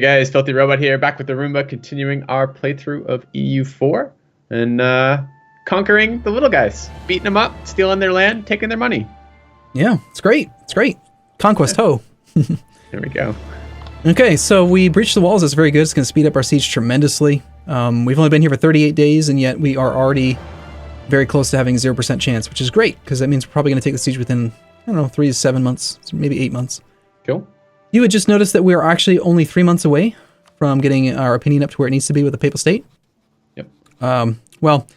Hey guys, FilthyRobot here, back with Arumba, continuing our playthrough of EU4 and conquering the little guys, beating them up, stealing their land, taking their money. Yeah, it's great. It's great. Conquest ho. There we go. Okay, so we breached the walls. That's very good. It's going to speed up our siege tremendously. We've only been here for 38 days, and yet we are already very close to having 0% chance, which is great, because that means we're probably going to take the siege within, I don't know, 3 to 7 months, maybe 8 months. Cool. You had just noticed that we are actually only 3 months away from getting our opinion up to where it needs to be with the Papal State. Yep. Well,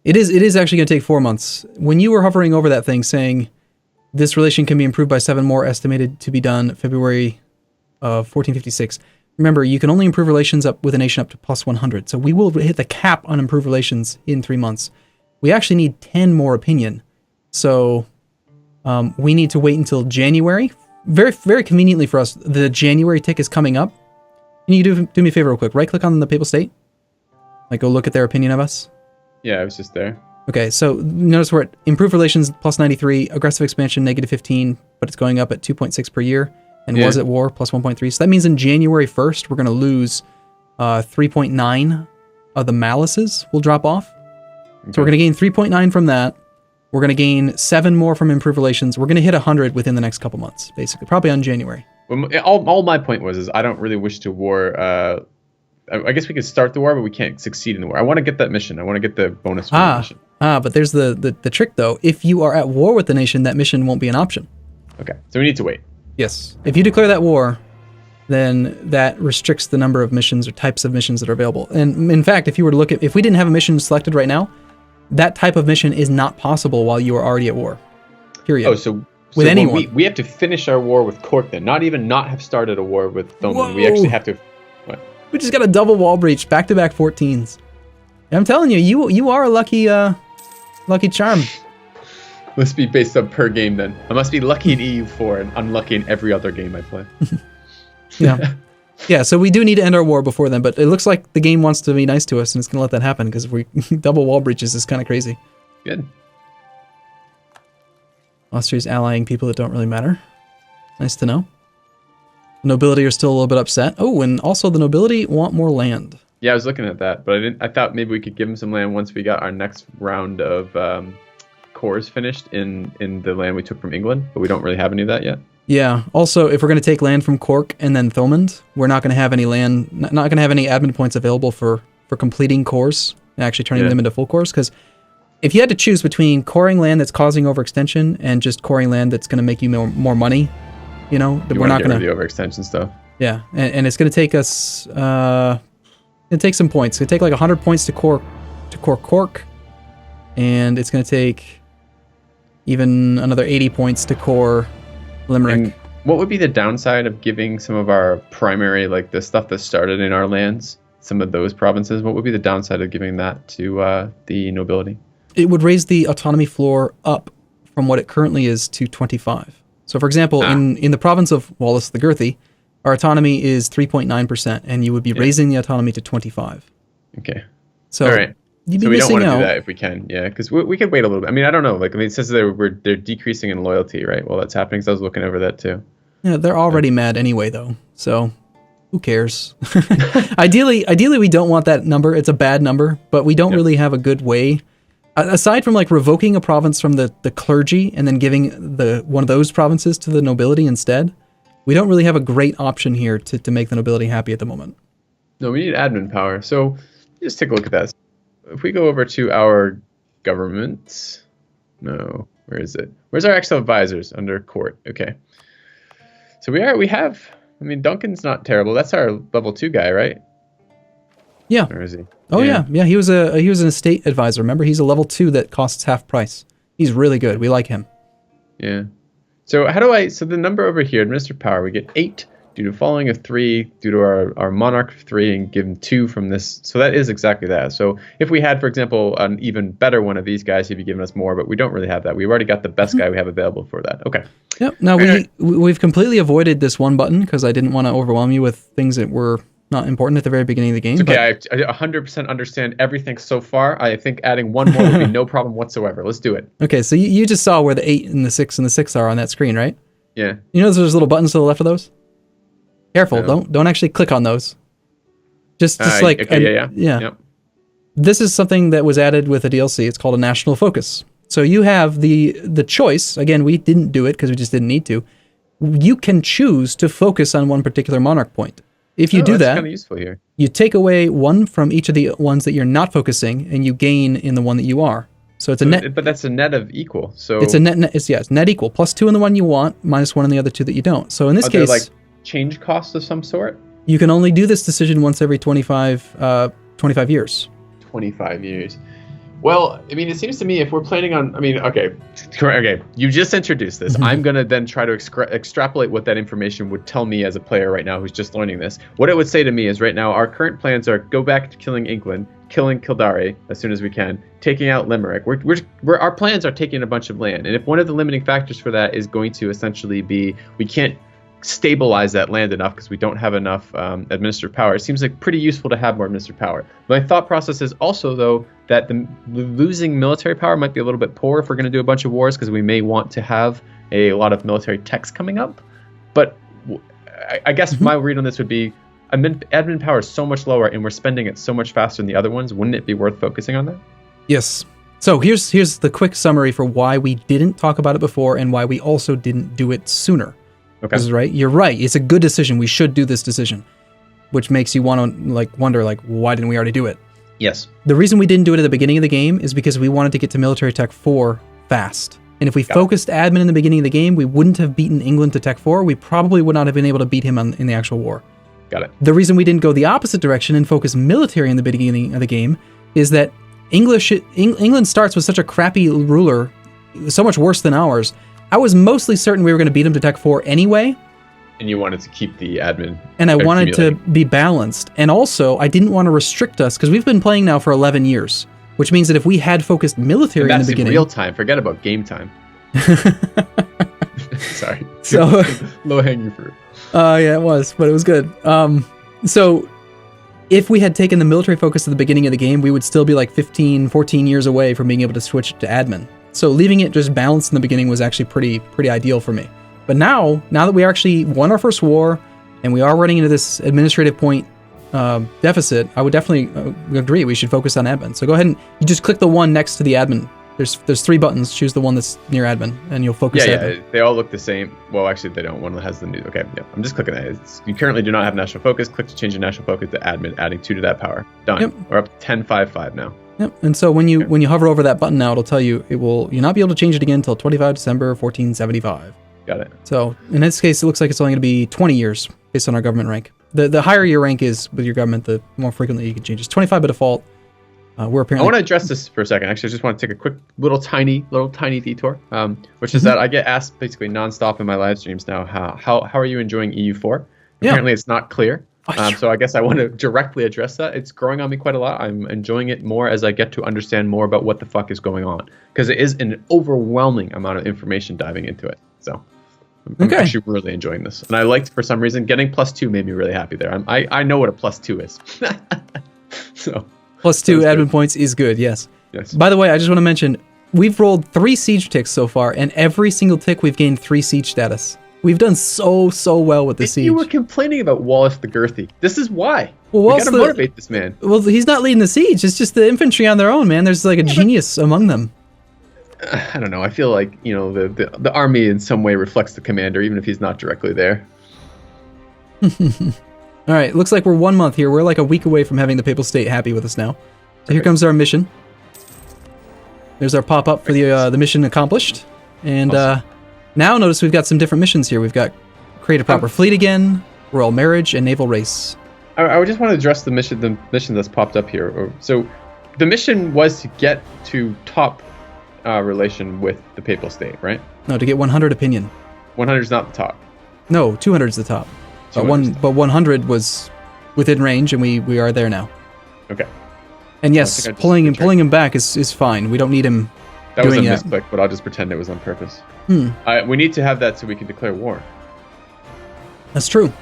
it is actually going to take 4 months. When you were hovering over that thing saying this relation can be improved by 7 more, estimated to be done February of 1456. Remember, you can only improve relations up with a nation up to plus 100. So we will hit the cap on improved relations in 3 months. We actually need 10 more opinion. So we need to wait until January. Very, very conveniently for us, the January tick is coming up. Can you do me a favor real quick? Right-click on the Papal State. Like, go look at their opinion of us. Yeah, I was just there. Okay, so notice we're at improved relations plus 93, aggressive expansion negative 15, but it's going up at 2.6 per year, and was at war plus 1.3. So that means in January 1st, we're going to lose 3.9 of the malices will drop off. Okay. So we're going to gain 3.9 from that. We're going to gain 7 more from improved relations. We're going to hit 100 within the next couple months, basically, probably on January. Well, all my point was I don't really wish to war. I guess we could start the war, but we can't succeed in the war. I want to get that mission. I want to get the bonus for the mission. But there's the trick, though. If you are at war with the nation, that mission won't be an option. Okay, so we need to wait. Yes. If you declare that war, then that restricts the number of missions or types of missions that are available. And in fact, if you were to look at, if we didn't have a mission selected right now, that type of mission is not possible while you are already at war. Period. Oh, so with anyone. We have to finish our war with Cork then. Not even not have started a war with Thoman. We actually have to... What? We just got a double wall breach, back-to-back 14s. And I'm telling you, you are a lucky charm. Must be based on per game then. I must be lucky in EU4 and unlucky in every other game I play. Yeah. Yeah, so we do need to end our war before then, but it looks like the game wants to be nice to us, and it's going to let that happen, because if we double wall breaches is kind of crazy. Good. Austria's allying people that don't really matter. Nice to know. The nobility are still a little bit upset. Oh, and also the nobility want more land. Yeah, I was looking at that, but I thought maybe we could give them some land once we got our next round of cores finished in the land we took from England, but we don't really have any of that yet. Yeah. Also, if we're going to take land from Cork and then Thomond, we're not going to have any land, not going to have any admin points available for completing cores and actually turning them into full cores. Because if you had to choose between coring land that's causing overextension and just coring land that's going to make you more money, we're not going to the overextension stuff. Yeah, and it's going to take us. It takes some points. It's going to take like 100 points to core Cork, and it's going to take even another 80 points to core Limerick. And what would be the downside of giving some of our primary, like the stuff that started in our lands, some of those provinces? What would be the downside of giving that to the nobility? It would raise the autonomy floor up from what it currently is to 25. So, for example, in the province of Wallace the Girthy, our autonomy is 3.9%, and you would be raising the autonomy to 25. Okay. So, all right. You'd be so we don't want to out. do that if we can, because we could wait a little bit. I mean, I don't know. It says they're decreasing in loyalty, right? Well, that's happening. So I was looking over that too. Yeah, they're already mad anyway, though. So who cares? Ideally, we don't want that number. It's a bad number, but we don't really have a good way. Aside from revoking a province from the clergy and then giving one of those provinces to the nobility instead, we don't really have a great option here to make the nobility happy at the moment. No, we need admin power. So just take a look at that. If we go over to our government, no, where is it? Where's our Excel advisors under court? Okay. So we have, I mean, Duncan's not terrible. That's our level 2 guy, right? Yeah. Or is he? Oh yeah. He was an estate advisor. Remember, he's a level 2 that costs half price. He's really good. We like him. Yeah. So so the number over here, administered power, we get 8 due to following of 3, due to our monarch of 3, and give him 2 from this. So that is exactly that. So if we had, for example, an even better one of these guys, he'd be giving us more, but we don't really have that. We've already got the best guy we have available for that. Okay. Yep. Now, we've completely avoided this one button because I didn't want to overwhelm you with things that were not important at the very beginning of the game. It's okay, I 100% understand everything so far. I think adding one more would be no problem whatsoever. Let's do it. Okay, so you just saw where the 8 and the 6 and the 6 are on that screen, right? Yeah. You know there's little buttons to the left of those? Careful, don't actually click on those. Just like okay, yeah. Yep. This is something that was added with a DLC. It's called a national focus. So you have the choice. Again, we didn't do it because we just didn't need to. You can choose to focus on one particular monarch point. If you do that, kind of useful here. You take away one from each of the ones that you're not focusing, and you gain in the one that you are. So it's a net. But that's a net of equal. So it's a net. It's net equal. +2 in the one you want, -1 in the other two that you don't. So in this case, like change costs of some sort. You can only do this decision once every 25 years. 25 years. Well, I mean, it seems to me if we're planning on, okay, you just introduced this. I'm going to then try to extrapolate what that information would tell me as a player right now who's just learning this. What it would say to me is right now, our current plans are go back to killing England, killing Kildare as soon as we can, taking out Limerick. Our plans are taking a bunch of land. And if one of the limiting factors for that is going to essentially be we can't stabilize that land enough because we don't have enough administrative power. It seems like pretty useful to have more administrative power. My thought process is also, though, that the losing military power might be a little bit poor if we're going to do a bunch of wars because we may want to have a lot of military techs coming up. But I guess my read on this would be admin power is so much lower and we're spending it so much faster than the other ones. Wouldn't it be worth focusing on that? Yes. So here's the quick summary for why we didn't talk about it before and why we also didn't do it sooner. Okay. This is right. You're right. It's a good decision. We should do this decision, which makes you want to wonder why didn't we already do it? Yes. The reason we didn't do it at the beginning of the game is because we wanted to get to military tech 4 fast. And if we focused admin in the beginning of the game, we wouldn't have beaten England to tech 4. We probably would not have been able to beat him in the actual war. Got it. The reason we didn't go the opposite direction and focus military in the beginning of the game is that England starts with such a crappy ruler, so much worse than ours. I was mostly certain we were going to beat him to Tech 4 anyway. And you wanted to keep the admin. And I wanted to be balanced. And also, I didn't want to restrict us, because we've been playing now for 11 years, which means that if we had focused military in the beginning... That's real time. Forget about game time. Sorry. So low-hanging fruit. Yeah, it was, but it was good. So if we had taken the military focus at the beginning of the game, we would still be 15, 14 years away from being able to switch to admin. So leaving it just balanced in the beginning was actually pretty ideal for me. But now that we actually won our first war and we are running into this administrative point deficit, I would definitely agree we should focus on admin. So go ahead and you just click the one next to the admin. There's 3 buttons. Choose the one that's near admin, and you'll focus. Yeah, they all look the same. Well, actually, they don't. One has the new. Okay, yeah. I'm just clicking that. You currently do not have national focus. Click to change your national focus to admin, adding 2 to that power. Done. Yep. We're up to 10.55 now. Yep. And so when you hover over that button now, it'll tell you you'll not be able to change it again until 25 December 1475. Got it. So in this case, it looks like it's only going to be 20 years based on our government rank. The higher your rank is with your government, the more frequently you can change. It's 25 by default. We're apparently. I want to address this for a second. Actually, I just want to take a quick little tiny detour, which is that I get asked basically nonstop in my live streams now, how are you enjoying EU4? Apparently, it's not clear. So I guess I want to directly address that. It's growing on me quite a lot. I'm enjoying it more as I get to understand more about what the fuck is going on, because it is an overwhelming amount of information diving into it. So I'm actually really enjoying this, and I liked, for some reason, getting +2 made me really happy there. I know what a +2 is. So +2 admin points is good. Yes. By the way, I just want to mention we've rolled 3 siege ticks so far, and every single tick we've gained 3 siege status. We've done so well with the siege. You were complaining about Wallace the Girthy. This is why. Well, we gotta motivate this man. Well, he's not leading the siege. It's just the infantry on their own, man. There's a genius among them. I don't know. I feel like, the army in some way reflects the commander, even if he's not directly there. All right. Looks like we're 1 month here. We're a week away from having the Papal State happy with us now. So here comes our mission. There's our pop-up for the mission accomplished. And awesome. Now notice we've got some different missions here. We've got create a proper fleet again, royal marriage, and naval race. I just want to address the mission that's popped up here. So the mission was to get to top relation with the Papal State, right? No, to get 100 opinion. 100 is not the top. No, 200 is the top. But 100 was within range, and we are there now. Okay. And yes, pulling him back is fine. We don't need him. That was a misclick, but I'll just pretend it was on purpose. We need to have that so we can declare war. That's true.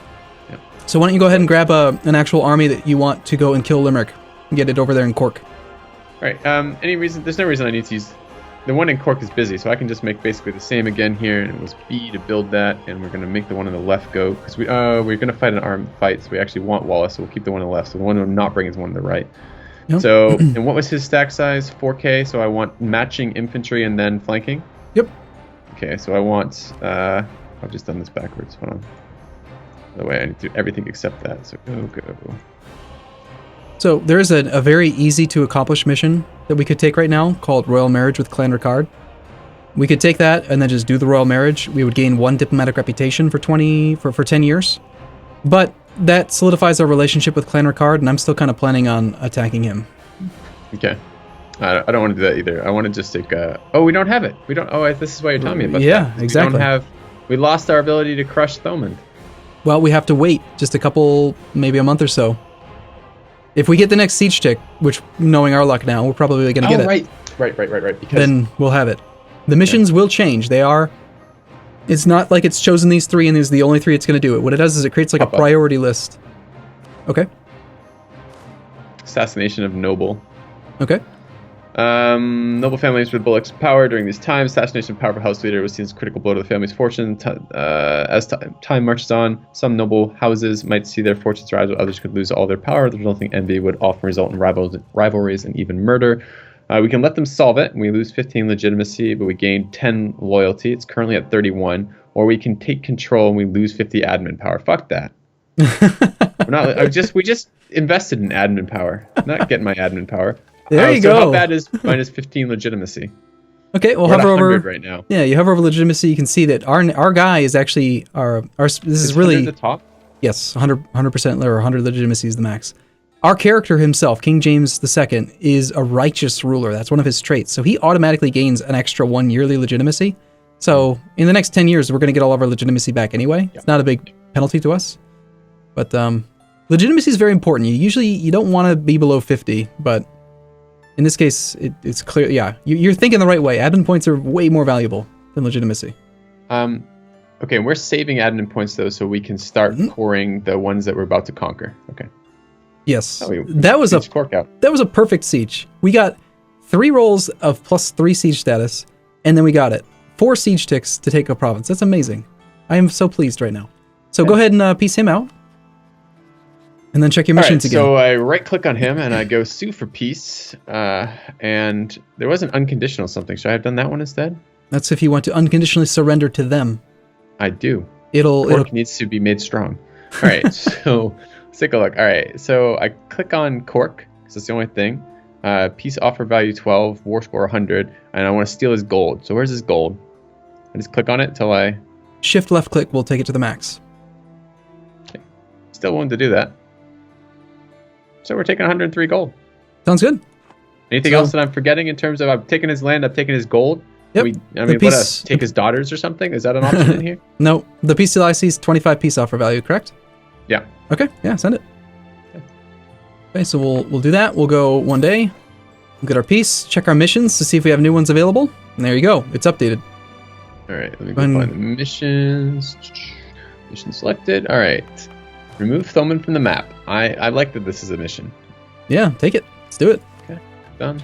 Yeah. So why don't you go ahead and grab an actual army that you want to go and kill Limerick and get it over there in Cork. Right. Any reason? There's no reason I need to use the one in Cork is busy, so I can just make basically the same again here, and it was B to build that, and we're going to make the one on the left go, because we're going to fight an armed fight, so we actually want Wallace, so we'll keep the one on the left, so the one we're not bringing is the one on the right. Yep. So, and what was his stack size? 4K, so I want matching infantry and then flanking? Yep. Okay, so I want, I've just done this backwards, hold on. By the way, I need to do everything except that, so go. So there is a very easy to accomplish mission that we could take right now called Royal Marriage with Clan Ricard. We could take that and then just do the Royal Marriage. We would gain 1 diplomatic reputation for 10 years. But that solidifies our relationship with Clan Ricard, and I'm still kind of planning on attacking him. Okay. I don't want to do that either. I want to just take oh, we don't have it. We don't. Oh, this is why you're telling me about yeah, that. Exactly. We lost our ability to crush Thomond. Well, we have to wait just maybe a month or so. If we get the next siege tick, which, knowing our luck now, we're probably going to get it. Right. Because then we'll have it. The missions will change. It's not like it's chosen these 3 and these are the only 3 it's going to do it. What it does is it creates like a priority list. Okay. Assassination of Noble. Okay. Noble families with Bullock's power during these times. Assassination of powerful house leader was seen as a critical blow to the family's fortune. As time marches on, some noble houses might see their fortunes rise, while others could lose all their power. The resulting envy would often result in rivalries and even murder. We can let them solve it, and we lose 15 legitimacy, but we gain 10 loyalty. It's currently at 31. Or we can take control and we lose 50 admin power. Fuck that. We just invested in admin power. I'm not getting my admin power. There you go. How bad is minus 15 legitimacy? Okay, we'll hover over right now. Yeah, you hover over legitimacy. You can see that our guy is actually this is really the top. Yes, 100% or 100 legitimacy is the max. Our character himself, King James II, is a righteous ruler. That's one of his traits. So he automatically gains an extra 1 yearly legitimacy. So in the next 10 years, we're going to get all of our legitimacy back anyway. Yep. It's not a big penalty to us. But legitimacy is very important. You don't want to be below 50, but in this case, it's clear. Yeah, you're thinking the right way. Admin points are way more valuable than legitimacy. Okay, we're saving admin points though, so we can start coring the ones that we're about to conquer. Okay. Yes, that was a perfect siege. We got 3 rolls of +3 siege status, and then we got it 4 siege ticks to take a province. That's amazing. I am so pleased right now. So go ahead and piece him out, and then check your missions again. So I right-click on him and I go sue for peace, and there was an unconditional something. Should I have done that one instead? That's if you want to unconditionally surrender to them. I do. Cork needs to be made strong. All right, so let's take a look. All right, so I click on Cork because that's the only thing. Peace offer value 12, war score 100, and I want to steal his gold. So where's his gold? I just click on it until I... Shift left click will take it to the max. Okay. Still willing to do that. So we're taking 103 gold. Sounds good. Anything else that I'm forgetting in terms of I've taken his land, I've taken his gold? Yep. What else? Take his daughters or something? Is that an option in here? No. The peace deal I see is 25 peace offer value, correct? Yeah. Okay. Yeah, send it. Okay, so we'll do that. We'll go 1 day. We'll get our peace. Check our missions to see if we have new ones available. And there you go. It's updated. All right. Let me go find the missions. Mission selected. All right. Remove Thomond from the map. I like that this is a mission. Yeah, take it. Let's do it. Okay. Done.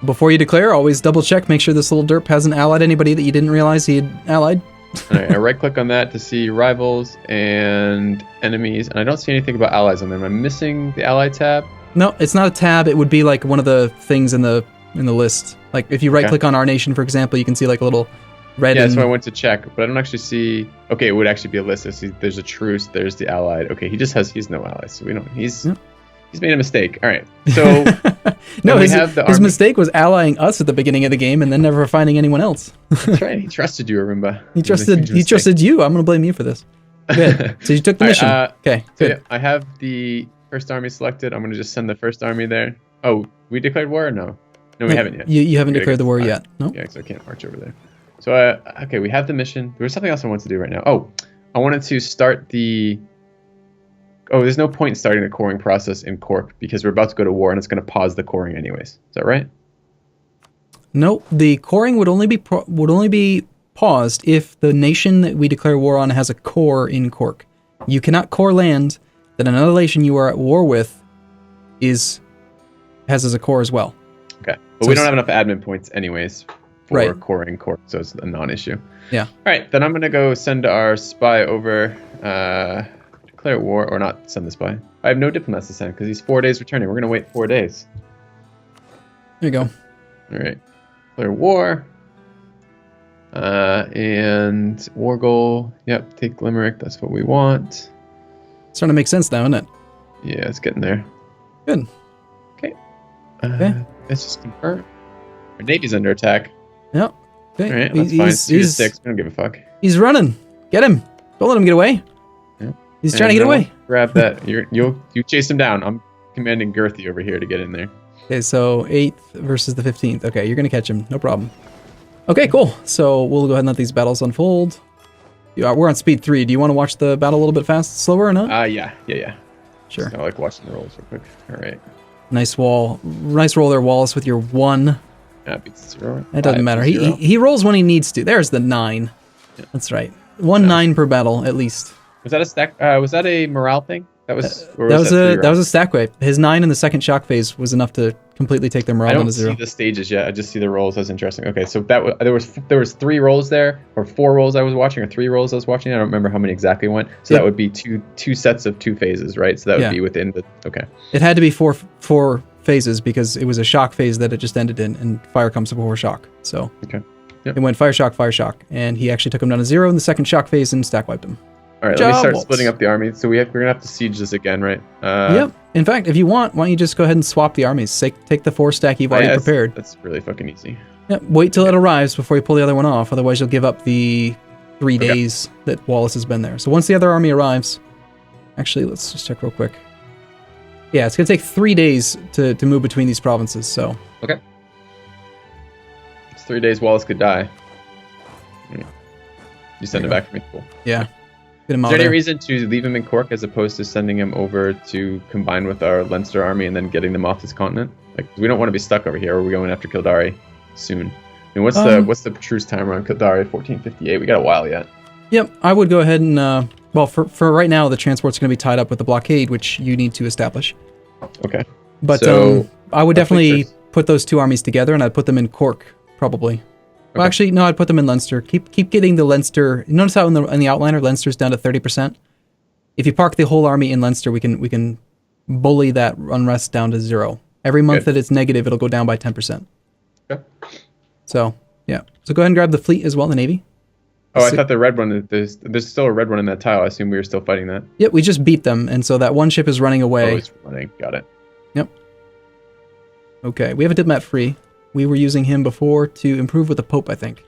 Before you declare, always double check. Make sure this little derp hasn't allied anybody that you didn't realize he had allied. All right, I right-click on that to see rivals and enemies, and I don't see anything about allies on there. Am I missing the ally tab? No, it's not a tab. It would be like one of the things in the list. Like if you right-click on our nation, for example, you can see like a little red. Yeah, so I went to check, but I don't actually see. Okay, it would actually be a list. I see there's a truce. There's the allied. Okay, he's no allies, so we don't. He's made a mistake. All right, so no, his mistake was allying us at the beginning of the game and then never finding anyone else. That's right. He trusted you, Arumba. He trusted you. I'm going to blame you for this. Good. So you took the mission. Okay. So good. I have the first army selected. I'm going to just send the first army there. Oh, we declared war or no? No, we haven't yet. You haven't declared the war yet. No. Yeah, so I can't march over there. So okay, we have the mission. There was something else I wanted to do right now. Oh, I wanted to start the. Oh, there's no point in starting the coring process in Cork because we're about to go to war and it's going to pause the coring anyways. Is that right? No, the coring would only be paused if the nation that we declare war on has a core in Cork. You cannot core land that another nation you are at war with has as a core as well. Okay, but we don't have enough admin points anyways for coring Cork, so it's a non-issue. Yeah. All right, then I'm going to go send our spy over, declare war, or not send the spy. I have no diplomats to send because he's 4 days returning. We're going to wait 4 days. There you go. All right, declare war. And war goal. Yep, take Limerick. That's what we want. It's starting to make sense now, isn't it? Yeah, it's getting there. Good. Okay. Okay. Let's just confirm. Our navy's under attack. Yep. Okay. All right, that's fine. 2-6. We don't give a fuck. He's running. Get him. Don't let him get away. Yep. He's trying to get away. Grab that. You chase him down. I'm commanding Girthy over here to get in there. Okay, so 8th versus the 15th. Okay, you're going to catch him. No problem. Okay, cool. So we'll go ahead and let these battles unfold. We're on speed 3. Do you want to watch the battle a little bit slower or not? Yeah. Sure. So I like watching the rolls real quick. All right. Nice roll there, Wallace, with your 1. Beats 0. It doesn't matter. He rolls when he needs to. There's the 9. Yeah. That's right. 9 per battle at least. Was that a stack? Was that a morale thing? That was a stack wipe. His 9 in the second shock phase was enough to completely take their morale down to 0. I don't see the stages yet. I just see the rolls. That's interesting. Okay, so there was 3 rolls there, or 4 rolls I was watching, or 3 rolls I was watching. I don't remember how many exactly went. So that would be two sets of 2 phases, right? So that would be within the It had to be four phases because it was a shock phase that it just ended in, and fire comes before shock. So it went fire shock, and he actually took him down to 0 in the second shock phase and stack wiped him. All right, let me start splitting up the army. So we're gonna have to siege this again, right? Yep. In fact, if you want, why don't you just go ahead and swap the armies? Take the 4 stack you've already prepared. That's really fucking easy. Yep. Wait till it arrives before you pull the other one off. Otherwise, you'll give up the 3 days that Wallace has been there. So once the other army arrives, actually, let's just check real quick. Yeah, it's gonna take 3 days to move between these provinces. So okay, it's 3 days. Wallace could die. You send him back for me. Cool. Yeah. Is there any reason to leave him in Cork as opposed to sending him over to combine with our Leinster army and then getting them off this continent? Like, we don't want to be stuck over here. Or are we going after Kildare soon? I mean, what's the truce time around Kildare? 1458. We got a while yet. Yep, I would go ahead and well, for right now, the transport's going to be tied up with the blockade, which you need to establish. Okay. But so, I would definitely put those 2 armies together, and I'd put them in Cork probably. Well, actually, no, I'd put them in Leinster. Keep getting the Leinster. Notice how in the outliner, Leinster's down to 30%. If you park the whole army in Leinster, we can bully that unrest down to 0. Every month that it's negative, it'll go down by 10%. Okay. So yeah. So go ahead and grab the fleet as well, the navy. Oh, I thought the red one. There's still a red one in that tile. I assume we were still fighting that. Yep, we just beat them, and so that one ship is running away. Oh, it's running. Got it. Yep. Okay, we have a diplomat free. We were using him before to improve with the Pope, I think.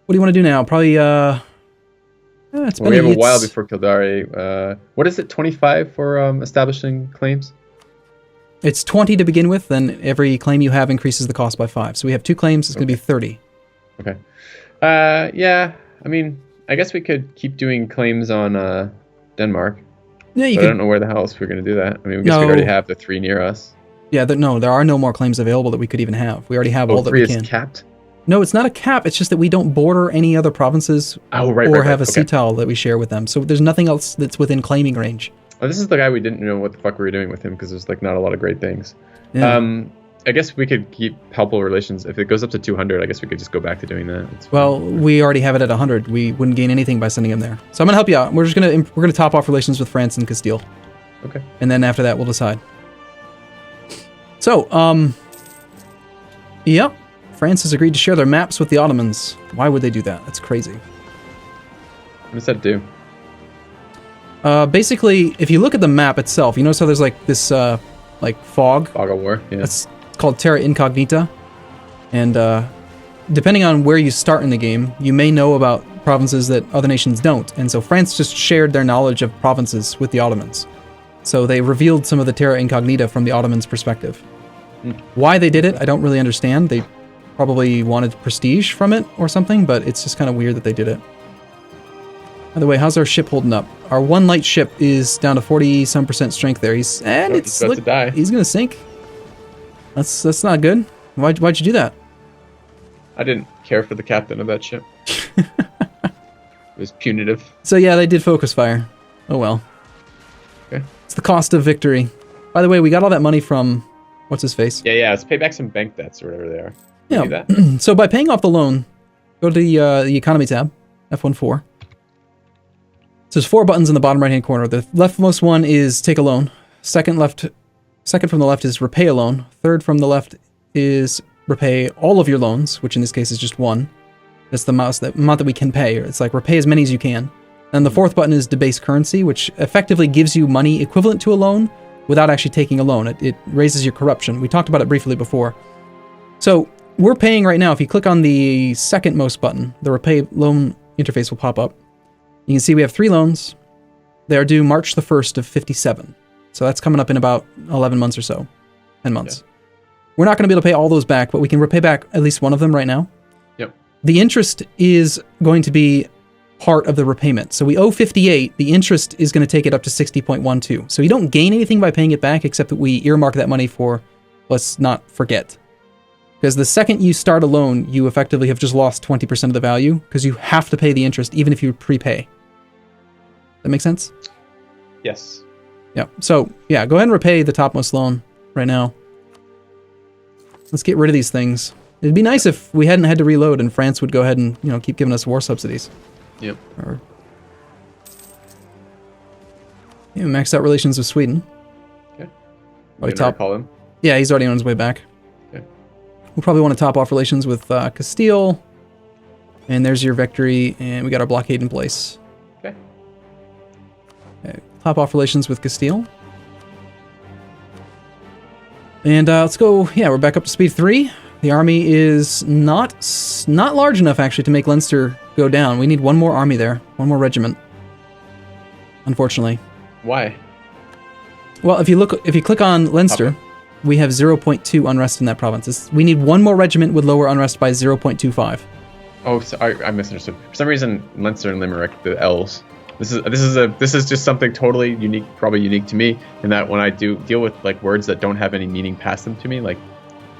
What do you want to do now? Probably, it's we have a while before Kildare. What is it, 25 for establishing claims? It's 20 to begin with, then every claim you have increases the cost by 5. So we have 2 claims, it's going to be 30. Okay. Yeah, I mean, I guess we could keep doing claims on Denmark. Yeah, I don't know where the hell else we're going to do that. I mean, I guess we already have the 3 near us. Yeah, there are no more claims available that we could even have. We already have all that we can. 3 is capped? No, it's not a cap. It's just that we don't border any other provinces or have a sea tile that we share with them. So there's nothing else that's within claiming range. Oh, this is the guy we didn't know what the fuck we were doing with him because there's like not a lot of great things. Yeah. I guess we could keep helpful relations. If it goes up to 200, I guess we could just go back to doing that. Well, we already have it at 100. We wouldn't gain anything by sending him there. So I'm gonna help you out. We're gonna top off relations with France and Castile. Okay. And then after that, we'll decide. So, yep. France has agreed to share their maps with the Ottomans. Why would they do that? That's crazy. What does that do? Basically, if you look at the map itself, you notice how there's like this, like fog. Fog of war, yeah. It's called Terra Incognita. And depending on where you start in the game, you may know about provinces that other nations don't. And so France just shared their knowledge of provinces with the Ottomans. So they revealed some of the Terra Incognita from the Ottomans' perspective. Why they did it, I don't really understand. They probably wanted prestige from it or something, but it's just kind of weird that they did it. By the way, how's our ship holding up? Our 1 light ship is down to 40-some% strength there. He's about to die. He's gonna sink. That's not good. Why'd you do that? I didn't care for the captain of that ship. It was punitive. So yeah, they did focus fire. Oh well. Okay. It's the cost of victory. By the way, we got all that money from what's his face? Yeah. Let's pay back some bank debts or whatever they are. Do that. So by paying off the loan, go to the economy tab, F14. So there's 4 buttons in the bottom right-hand corner. The leftmost one is take a loan. Second from the left is repay a loan. Third from the left is repay all of your loans, which in this case is just 1. That's the amount that we can pay. It's like repay as many as you can. And the 4th button is debase currency, which effectively gives you money equivalent to a loan without actually taking a loan. It raises your corruption. We talked about it briefly before. So we're paying right now. If you click on the second-most button, the repay loan interface will pop up. You can see we have 3 loans. They are due March the 1st of 57. So that's coming up in about 11 months or so, 10 months. Okay. We're not going to be able to pay all those back, but we can repay back at least one of them right now. Yep. The interest is going to be part of the repayment. So we owe 58. The interest is going to take it up to 60.12. So you don't gain anything by paying it back, except that we earmark that money for, let's not forget. Because the second you start a loan, you effectively have just lost 20% of the value, because you have to pay the interest even if you prepay. That make sense? Yes. Yeah. So, yeah, go ahead and repay the topmost loan right now. Let's get rid of these things. It'd be nice if we hadn't had to reload and France would go ahead and, keep giving us war subsidies. Yep. Or maxed out relations with Sweden. Okay. Call him. Yeah, he's already on his way back. Okay. We'll probably want to top off relations with Castile. And there's your victory, and we got our blockade in place. Okay. Top off relations with Castile. And let's go, we're back up to speed 3. The army is not large enough, actually, to make Leinster go down. We need one more army there, one more regiment. Unfortunately. Why? Well, if you click on Leinster, we have 0.2 unrest in that province. We need one more regiment with lower unrest by 0.25. Oh, sorry, I misunderstood. For some reason, Leinster and Limerick, the L's. This is just something totally unique, probably unique to me, in that when I do deal with like words that don't have any meaning past them to me, like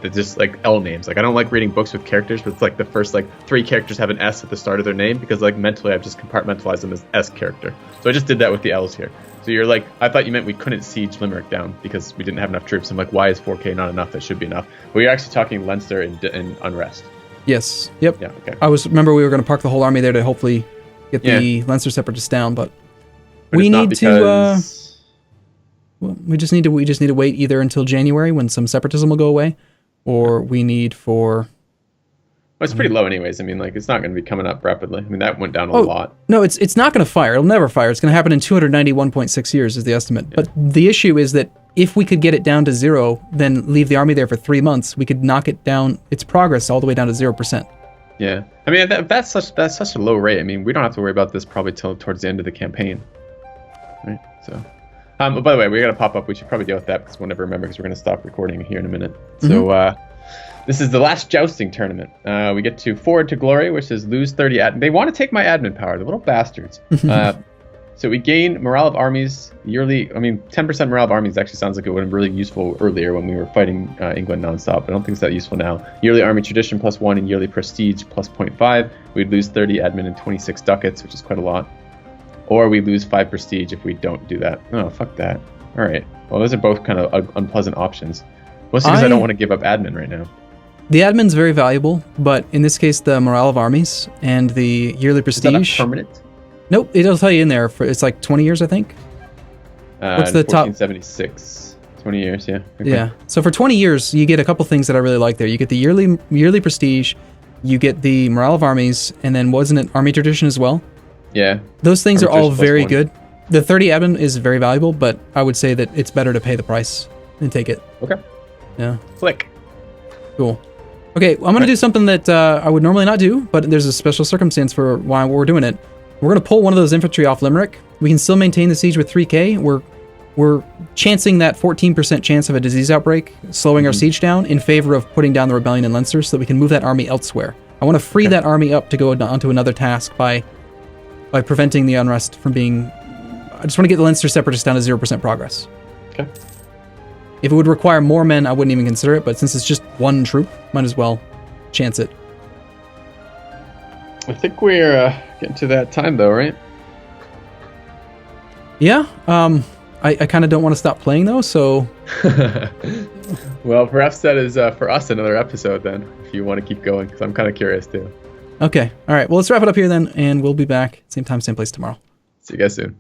they're just like L names. Like I don't like reading books with characters, but it's like the first like 3 characters have an S at the start of their name, because like mentally I've just compartmentalized them as S character. So I just did that with the L's here. So you're like, I thought you meant we couldn't siege Limerick down because we didn't have enough troops. I'm like, why is 4K not enough? That should be enough. But you're actually talking Leinster and unrest. Yes. Yep. Yeah. Okay. Remember we were going to park the whole army there to hopefully get the Leinster separatists down, but we need to. Well, we just need to wait either until January when some separatism will go away, or we need for. Well, it's pretty low anyways. I mean, like, it's not going to be coming up rapidly. I mean, that went down a lot. No, it's not going to fire. It'll never fire. It's going to happen in 291.6 years is the estimate. Yeah. But the issue is that if we could get it down to 0, then leave the army there for 3 months, we could knock it down, its progress all the way down to 0%. Yeah. I mean, that's such a low rate. I mean, we don't have to worry about this probably till towards the end of the campaign. Right? So, by the way, we got to pop up. We should probably deal with that because we'll never remember, because we're going to stop recording here in a minute. So, this is the last jousting tournament. We get to Forward to Glory, which is lose 30 admin. They want to take my admin power, the little bastards. So we gain morale of armies yearly. I mean, 10% morale of armies actually sounds like it would have been really useful earlier when we were fighting England nonstop. I don't think it's that useful now. Yearly army tradition +1 and yearly prestige +0.5. We'd lose 30 admin and 26 ducats, which is quite a lot. Or we lose 5 prestige if we don't do that. Oh, fuck that. All right. Well, those are both kind of unpleasant options. Mostly because I don't want to give up admin right now. The admin's very valuable, but in this case, the morale of armies and the yearly prestige. Is that a permanent? Nope, it'll tell you in there. It's like 20 years, I think. What's the top? 1476. 20 years, yeah. Okay. Yeah. So for 20 years, you get a couple things that I really like there. You get the yearly prestige, you get the morale of armies, and then wasn't it army tradition as well? Yeah. Those things are all very good. The 30 admin is very valuable, but I would say that it's better to pay the price and take it. Okay. Yeah. Click. Cool. Okay, I'm going to do something that I would normally not do, but there's a special circumstance for why we're doing it. We're going to pull one of those infantry off Limerick. We can still maintain the siege with 3K. We're chancing that 14% chance of a disease outbreak, slowing our siege down in favor of putting down the rebellion in Leinster so that we can move that army elsewhere. I want to free that army up to go onto another task by preventing the unrest from being... I just want to get the Leinster separatists down to 0% progress. Okay. If it would require more men, I wouldn't even consider it, but since it's just one troop, might as well chance it. I think we're getting to that time, though, right? Yeah. I kind of don't want to stop playing though, so... Well, perhaps that is for us another episode then, if you want to keep going, because I'm kind of curious too. Okay, all right. Well, let's wrap it up here then, and we'll be back same time, same place tomorrow. See you guys soon.